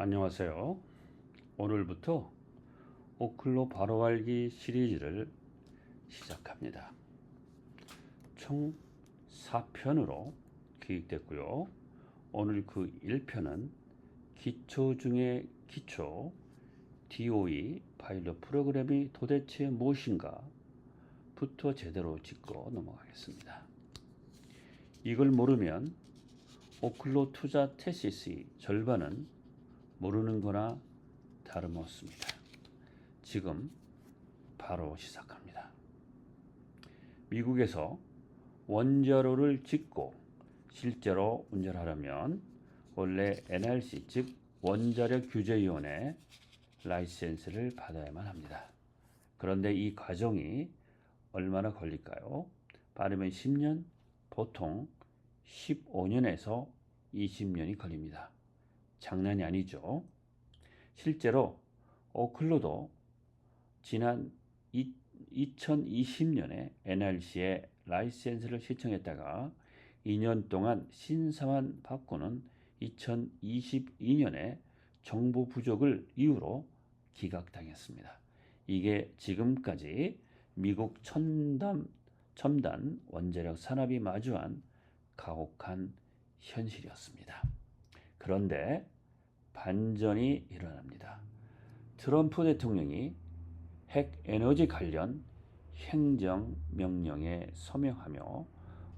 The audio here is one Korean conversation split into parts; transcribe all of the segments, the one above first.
안녕하세요. 오늘부터 오클로 바로 알기 시리즈를 시작합니다. 총 4편으로 기획됐고요. 오늘 그 1편은 기초 중의 기초 DOE 파일럿 프로그램이 도대체 무엇인가 부터 제대로 짚고 넘어가겠습니다. 이걸 모르면 오클로 투자 테시스의 절반은 모르는 거나 다름없습니다. 지금 바로 시작합니다. 미국에서 원자로를 짓고 실제로 운전하려면 원래 NRC 즉 원자력 규제위원회 라이센스를 받아야만 합니다. 그런데 이 과정이 얼마나 걸릴까요? 빠르면 10년, 보통 15년에서 20년이 걸립니다. 장난이 아니죠. 실제로 오클로도 지난 2020년에 NRC에 라이센스를 신청했다가 2년 동안 심사만 받고는 2022년에 정보 부족을 이유로 기각당했습니다. 이게 지금까지 미국 첨단 원자력 산업이 마주한 가혹한 현실이었습니다. 그런데 반전이 일어납니다. 트럼프 대통령이 핵 에너지 관련 행정명령에 서명하며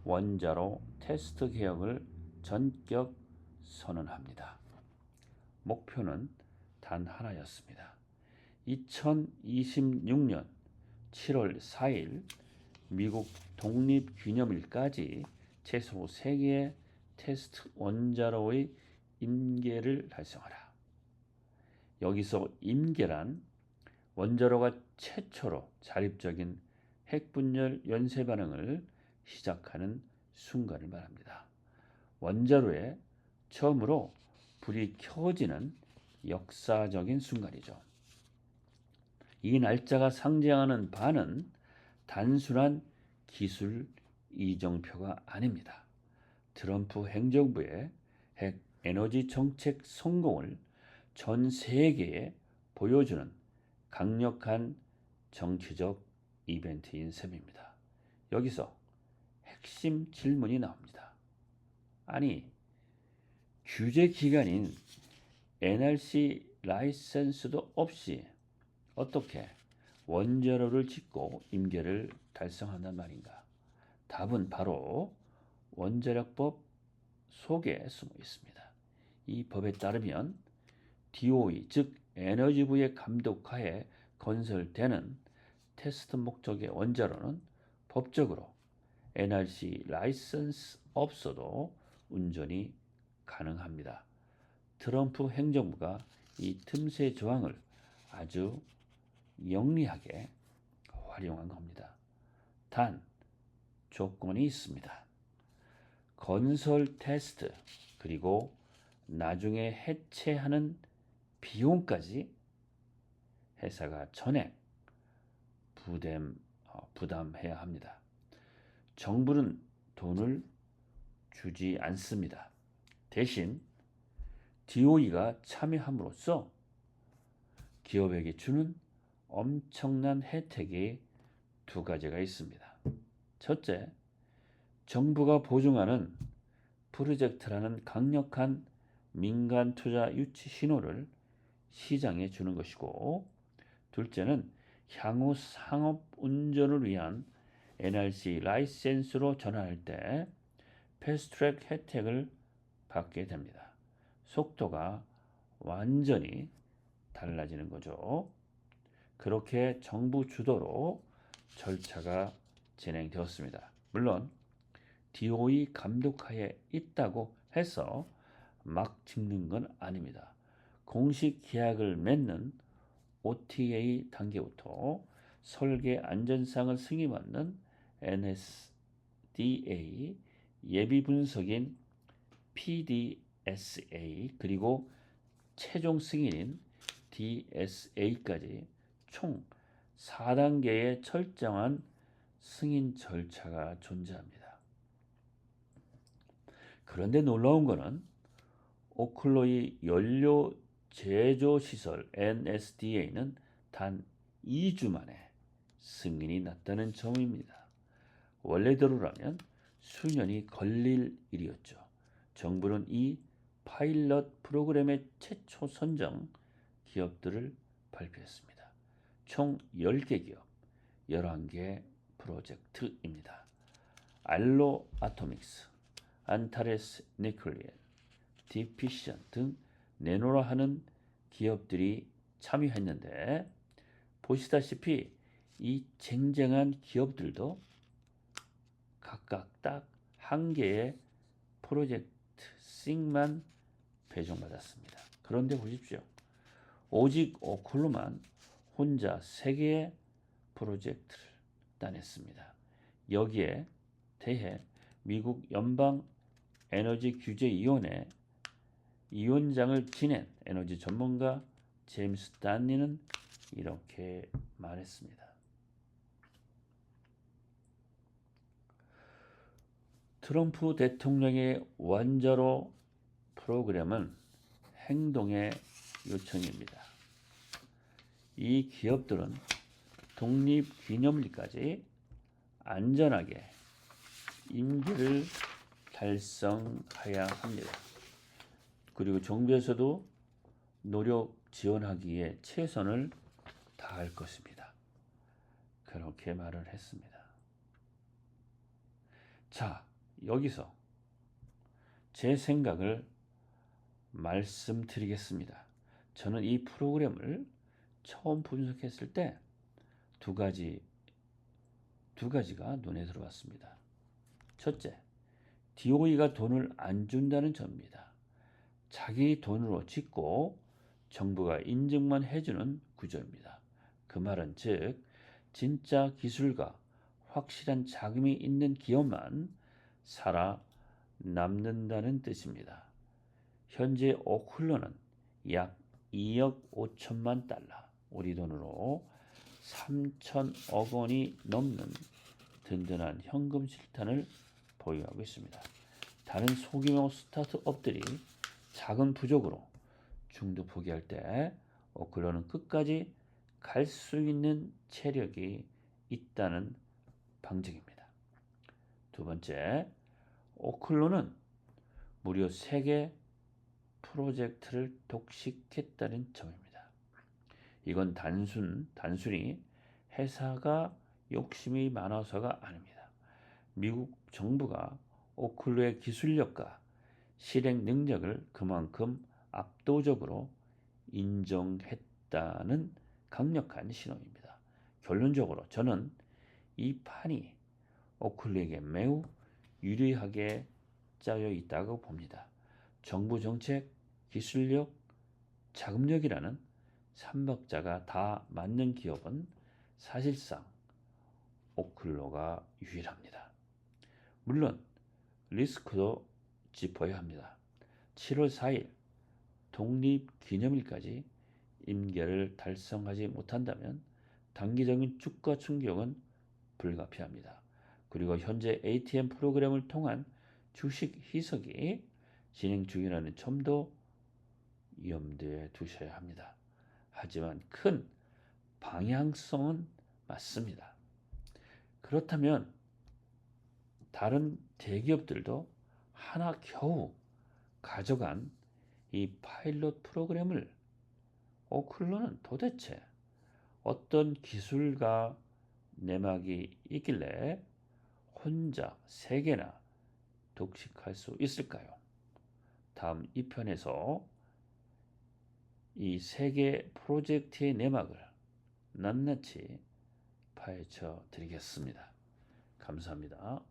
원자로 테스트 개혁을 전격 선언합니다. 목표는 단 하나였습니다. 2026년 7월 4일 미국 독립기념일까지 최소 3개의 테스트 원자로의 임계를 달성하라. 여기서 임계란 원자로가 최초로 자립적인 핵분열 연쇄 반응을 시작하는 순간을 말합니다. 원자로에 처음으로 불이 켜지는 역사적인 순간이죠. 이 날짜가 상징하는 바는 단순한 기술 이정표가 아닙니다. 트럼프 행정부의 핵 에너지 정책 성공을 전 세계에 보여주는 강력한 정치적 이벤트인 셈입니다. 여기서 핵심 질문이 나옵니다. 아니, 규제 기간인 NRC 라이센스도 없이 어떻게 원자로를 짓고 임계를 달성한단 말인가? 답은 바로 원자력법 속에 숨어 있습니다. 이 법에 따르면 DOE 즉 에너지부의 감독하에 건설되는 테스트 목적의 원자로는 법적으로 NRC 라이선스 없어도 운전이 가능합니다. 트럼프 행정부가 이 틈새 조항을 아주 영리하게 활용한 겁니다. 단 조건이 있습니다. 건설 테스트 그리고 나중에 해체하는 비용까지 회사가 전액 부담해야 합니다. 정부는 돈을 주지 않습니다. 대신 DOE가 참여함으로써 기업에게 주는 엄청난 혜택이 두 가지가 있습니다. 첫째, 정부가 보증하는 프로젝트라는 강력한 민간 투자 유치 신호를 시장에 주는 것이고, 둘째는 향후 상업 운전을 위한 NRC 라이센스로 전환할 때 패스트트랙 혜택을 받게 됩니다. 속도가 완전히 달라지는 거죠. 그렇게 정부 주도로 절차가 진행되었습니다. 물론 DOE 감독하에 있다고 해서 막 짓는 건 아닙니다. 공식 계약을 맺는 OTA 단계부터 설계 안전상을 승인받는 NSDA, 예비 분석인 PDSA, 그리고 최종 승인인 DSA까지 총 4단계의 철저한 승인 절차가 존재합니다. 그런데 놀라운 것은 오클로의 연료 제조시설 NSDA는 단 2주 만에 승인이 났다는 점입니다. 원래대로라면 수년이 걸릴 일이었죠. 정부는 이 파일럿 프로그램의 최초 선정 기업들을 발표했습니다. 총 10개 기업, 11개 프로젝트입니다. 알로 아토믹스, 안타레스 니클리엘, 디피션 등 내노라 하는 기업들이 참여했는데, 보시다시피 이 쟁쟁한 기업들도 각각 딱 한 개의 프로젝트 씩만 배정받았습니다. 그런데 보십시오. 오직 오클로만 혼자 3개의 프로젝트를 따냈습니다. 여기에 대해 미국 연방 에너지 규제위원회 위원장을 지낸 에너지 전문가 제임스 단리는 이렇게 말했습니다. 트럼프 대통령의 원자로 프로그램은 행동의 요청입니다. 이 기업들은 독립기념일까지 안전하게 임기를 달성해야 합니다. 그리고 정부에서도 노력 지원하기에 최선을 다할 것입니다. 그렇게 말을 했습니다. 자, 여기서 제 생각을 말씀드리겠습니다. 저는 이 프로그램을 처음 분석했을 때 두 가지가 눈에 들어왔습니다. 첫째, DOE가 돈을 안 준다는 점입니다. 자기 돈으로 짓고 정부가 인증만 해주는 구조입니다. 그 말은 즉 진짜 기술과 확실한 자금이 있는 기업만 살아남는다는 뜻입니다. 현재 오클러는 약 2억 5천만 달러, 우리 돈으로 3천억 원이 넘는 든든한 현금 실탄을 보유하고 있습니다. 다른 소규모 스타트업들이 작은 부족으로 중도 포기할 때 오클러는 끝까지 갈 수 있는 체력이 있다는 방증입니다. 두 번째, 오클러는 무려 3개 프로젝트를 독식했다는 점입니다. 이건 단순히 회사가 욕심이 많아서가 아닙니다. 미국 정부가 오클러의 기술력과 실행 능력을 그만큼 압도적으로 인정했다는 강력한 신호입니다. 결론적으로 저는 이 판이 오클러에게 매우 유리하게 짜여 있다고 봅니다. 정부 정책, 기술력, 자금력이라는 3박자가 다 맞는 기업은 사실상 오클러가 유일합니다. 물론 리스크도 짚어야 합니다. 7월 4일 독립기념일까지 임계를 달성하지 못한다면 단기적인 주가 충격은 불가피합니다. 그리고 현재 ATM 프로그램을 통한 주식 희석이 진행 중이라는 점도 염두에 두셔야 합니다. 하지만 큰 방향성은 맞습니다. 그렇다면 다른 대기업들도 하나 겨우 가져간 이 파일럿 프로그램을 오클러는 도대체 어떤 기술과 내막이 있길래 혼자 3개나 독식할 수 있을까요? 다음 2편에서 이 3개 프로젝트의 내막을 낱낱이 파헤쳐 드리겠습니다. 감사합니다.